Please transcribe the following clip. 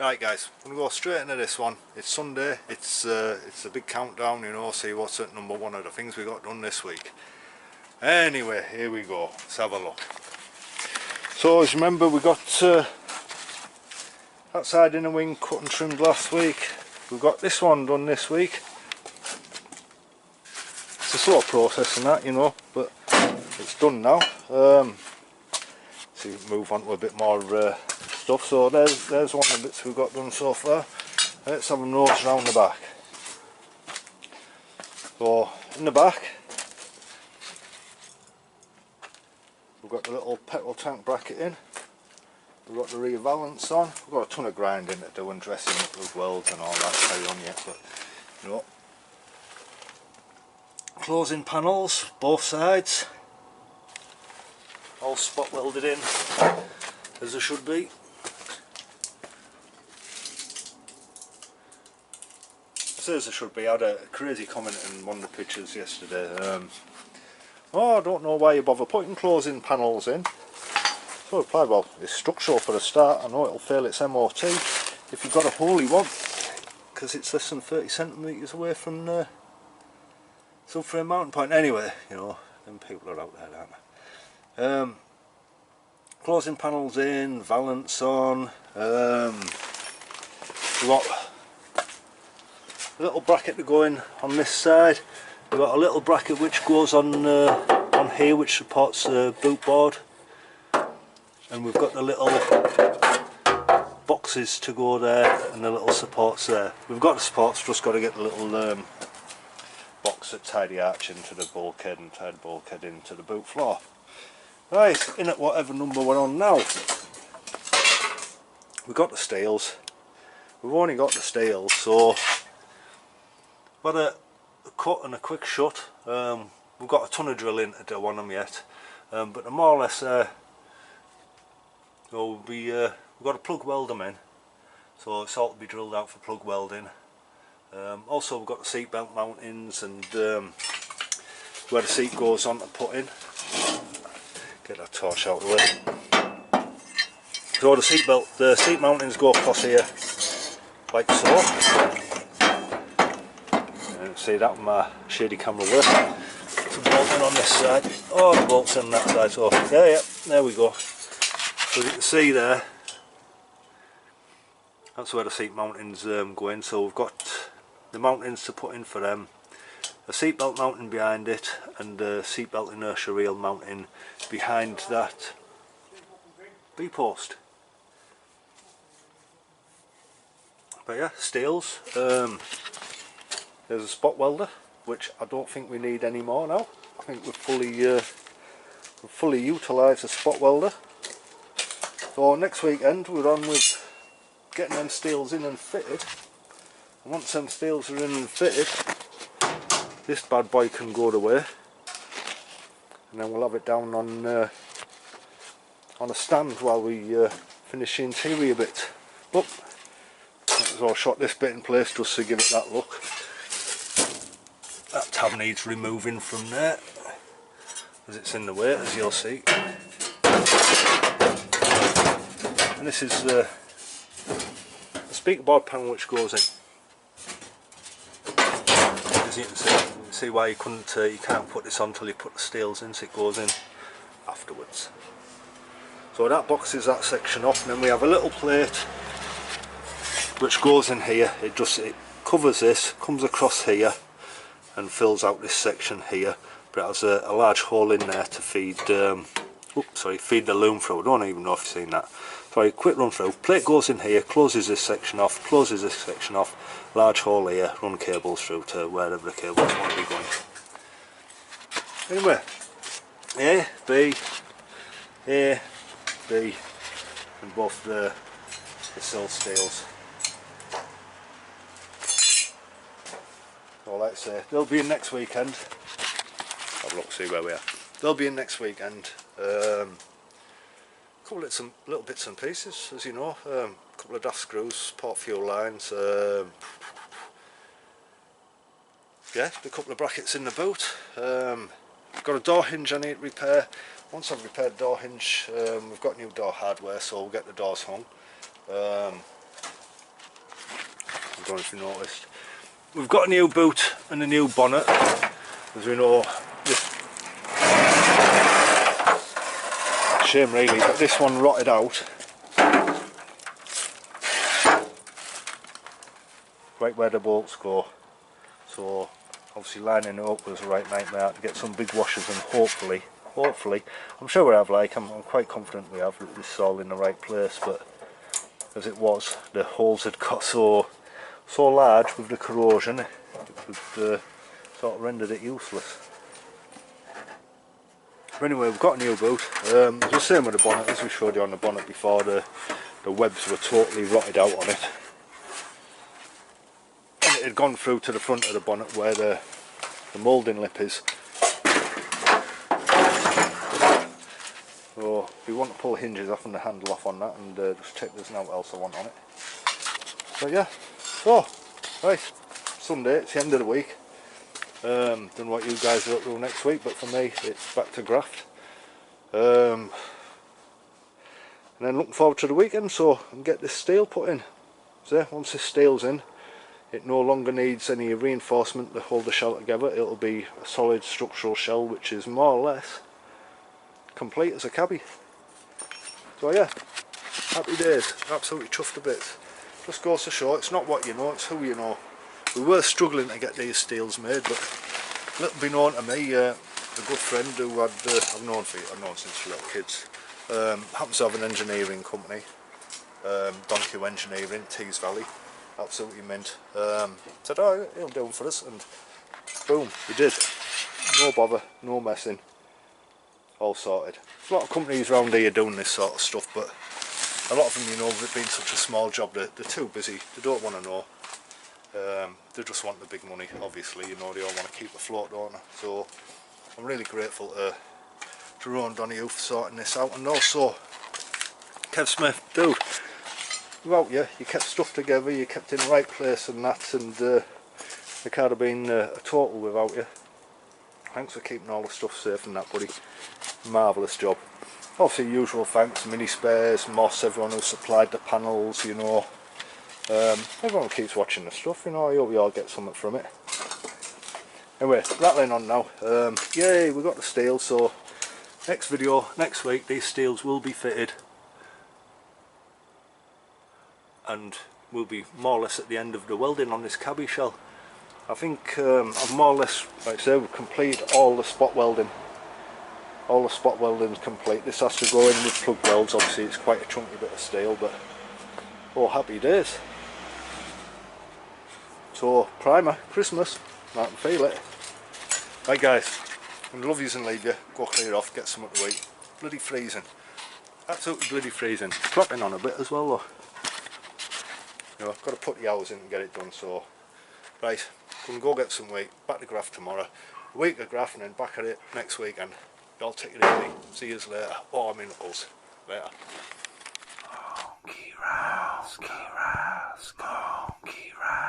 Right guys, I'm going to go straight into this one. It's Sunday, it's a big countdown, you know, see what's at number one of the things we got done this week. Anyway, here we go, let's have a look. So as you remember, we got outside inner wing cut and trimmed last week. We've got this one done this week. It's a slow process and that, you know, but it's done now. So we move on to a bit more stuff. So there's one of the bits we've got done so far. Let's have a nose round the back. So in the back we've got the little petrol tank bracket in. We've got the rear valance on. We've got a ton of grinding to do and dressing up with welds and all that carry on yet, but you know. Closing panels, both sides, all spot welded in as they should be. As they should be. I had a crazy comment in one of the pictures yesterday. Oh, I don't know why you bother putting closing panels in. So I replied, well, it's structural for a start. I know it'll fail its MOT if you've got a hole you want, because it's less than 30 centimetres away from the subframe mounting point. Anyway, you know, them people are out there, aren't they? Closing panels in, valance on. We've got a little bracket to go in on this side. We've got a little bracket which goes on here, which supports the boot board, and we've got the little boxes to go there and the little supports there. We've got the supports, just got to get the little box that tie the arch into the bulkhead and tie the bulkhead into the boot floor. Right, in at whatever number we're on now. We've got the steels. We've only got the steels, so but a cut and a quick shut. We've got a ton of drilling to do on them yet, but they're more or less so we've got to plug weld them in, so it's all to be drilled out for plug welding. Also we've got the seat belt mountings and where the seat goes on to put in. Get that torch out of the way. So the seat mountings go across here like so. See that with my shady camera work. Some bolting on this side. Oh, the bolts on that side. So yeah, there we go. So as you can see there, that's where the seat mountings go in. So we've got the mountings to put in for them, a seatbelt mounting behind it, and a seatbelt inertia rail mounting behind that B-post. But yeah, steels. There's a spot welder, which I don't think we need anymore now. I think we've fully utilised the spot welder. So next weekend we're on with getting them steels in and fitted. And once them steels are in and fitted, this bad boy can go away, and then we'll have it down on a stand while we finish the interior bit. Look, so I shot this bit in place just to give it that look. That tab needs removing from there, as it's in the way, as you'll see. And this is the speaker board panel which goes in. As you can see why you can't put this on until you put the steels in, so it goes in afterwards. So that boxes that section off, and then we have a little plate which goes in here. It covers this, comes across here, and fills out this section here, but it has a large hole in there to feed feed the loom through. I don't even know if you've seen that. Sorry, quick run through. Plate goes in here, closes this section off, closes this section off, large hole here, run cables through to wherever the cables want to be going. Anyway, A, B, and both the sill steels. So like I say, they'll be in next weekend. Have a look, see where we are. They'll be in next weekend. A couple of little bits and pieces, as you know. A couple of daft screws, port fuel lines. Yeah, a couple of brackets in the boot. Got a door hinge I need to repair. Once I've repaired door hinge, we've got new door hardware, so we'll get the doors hung. I don't know if you noticed. We've got a new boot and a new bonnet, as we know. Shame really, but this one rotted out right where the bolts go, so obviously lining it up was a right nightmare. To get some big washers, and hopefully I'm sure we have, like I'm quite confident we have, that this is all in the right place, but as it was, the holes had got so large with the corrosion, it would sort of rendered it useless. But anyway, we've got a new boot. It's the same with the bonnet, as we showed you on the bonnet before. The webs were totally rotted out on it, and it had gone through to the front of the bonnet where the moulding lip is. So if you want to pull hinges off and the handle off on that, and just check there's nothing else I want on it. But yeah, so right, Sunday, it's the end of the week. Don't know what you guys are up to next week, but for me it's back to graft. And then looking forward to the weekend, so I can get this steel put in. So once this steel's in, it no longer needs any reinforcement to hold the shell together. It'll be a solid structural shell, which is more or less complete as a cabbie. So yeah, happy days, absolutely chuffed to bits. Just goes to show, it's not what you know, it's who you know. We were struggling to get these steels made, but little be known to me, a good friend who I've known since we were little kids, happens to have an engineering company, Donkey Engineering, Tees Valley, absolutely mint. Said, oh, he'll do them for us, and boom, he did. No bother, no messing, all sorted. There's a lot of companies around here doing this sort of stuff, but a lot of them, you know, with it being such a small job, they're too busy, they don't want to know. They just want the big money, obviously, you know, they all want to keep afloat, don't they? So I'm really grateful to Jerome Donahue for sorting this out, and also Kev Smith, dude, without you, you kept stuff together, you kept in the right place and that, and it could have been a total without you. Thanks for keeping all the stuff safe and that, buddy. Marvellous job. Obviously usual thanks, Mini Spares, Moss, everyone who supplied the panels, you know. Everyone keeps watching the stuff, you know, I hope you all get something from it. Anyway, rattling on now. Yay, we got the steel, so next video, next week, these steels will be fitted. And we'll be more or less at the end of the welding on this cabbie shell. I think I've more or less, like I say, we've completed all the spot welding. All the spot welding's complete. This has to go in with plug welds, obviously it's quite a chunky bit of steel, but oh, happy days. So, primer, Christmas, I can feel it. Right guys, I'm gonna love yous and leave you, go clear off, get something to eat. Bloody freezing. Absolutely bloody freezing. It's dropping on a bit as well though. You know, I've got to put the hours in and get it done, so. Right, gonna go get some weight, back to graft tomorrow. A week of graft and then back at it next weekend. Y'all take it easy. See yous later. Oh, I'm in Knuckles. Later. Oh, Key Rouse, Key Rouse, go, Key Rouse.